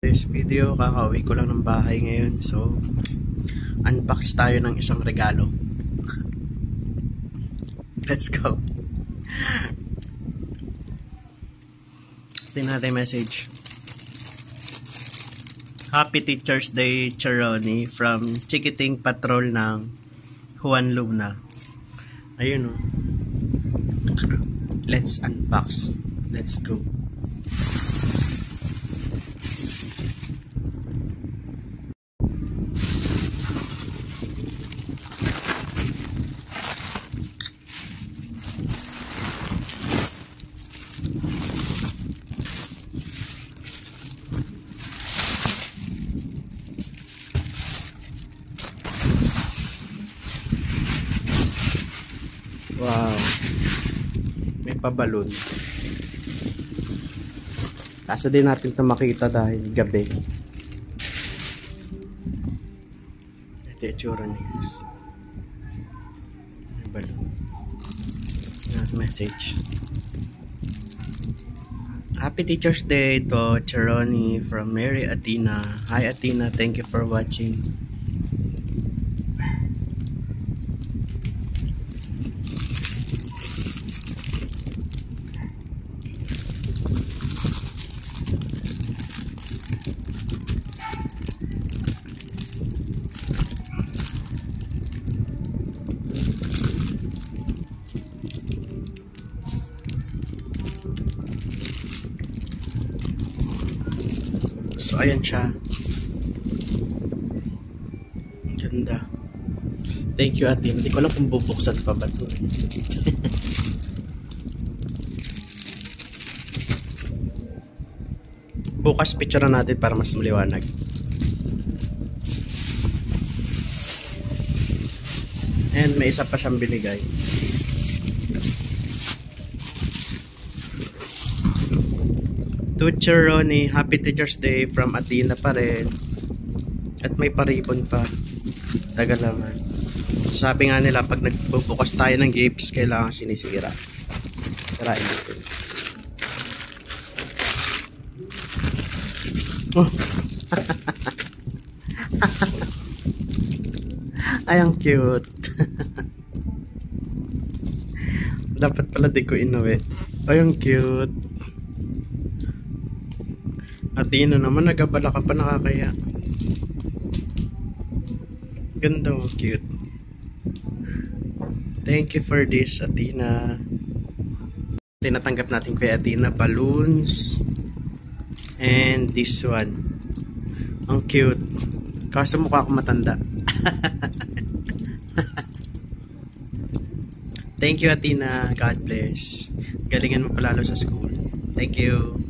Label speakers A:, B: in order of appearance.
A: This video, kakauwi ko lang ng bahay ngayon. So, unbox tayo ng isang regalo. Let's go. Tingnan natin message. Happy Teacher's Day, Charoni, from Chikiting Patrol ng Juan Luna. Ayun o. Let's unbox. Let's go. Wow. May pabalon. Kaso din natin ito makita dahil gabi. Ito yung tsura niya, guys. May balon. Message. Happy Teacher's Day to Charoni from Mary Athena. Hi Athena, thank you for watching. So ayan siya. Ganda. Thank you ate. Hindi ko alam kung bubuksan pa ba ito. Bukas picture natin para mas maliwanag. And may isa pa siyang binigay. To Charoni, Happy Teacher's Day from Athena pa rin. At may paribon pa. Tagal naman. Sabi nga nila, pag nagbubukas tayo ng gifts, kailangan sinisira. Sirain natin. Oh. Ay, ang cute. Dapat pala di ko inuwi. Ay, ang cute. Athena naman, nagabala ka pa, nakakaya. Ganda mo, cute. Thank you for this, Athena. Tinatanggap natin kay Athena balloons. And this one. Ang cute. Kaso mukha ko matanda. Thank you, Athena. God bless. Galingan mo palalo sa school. Thank you.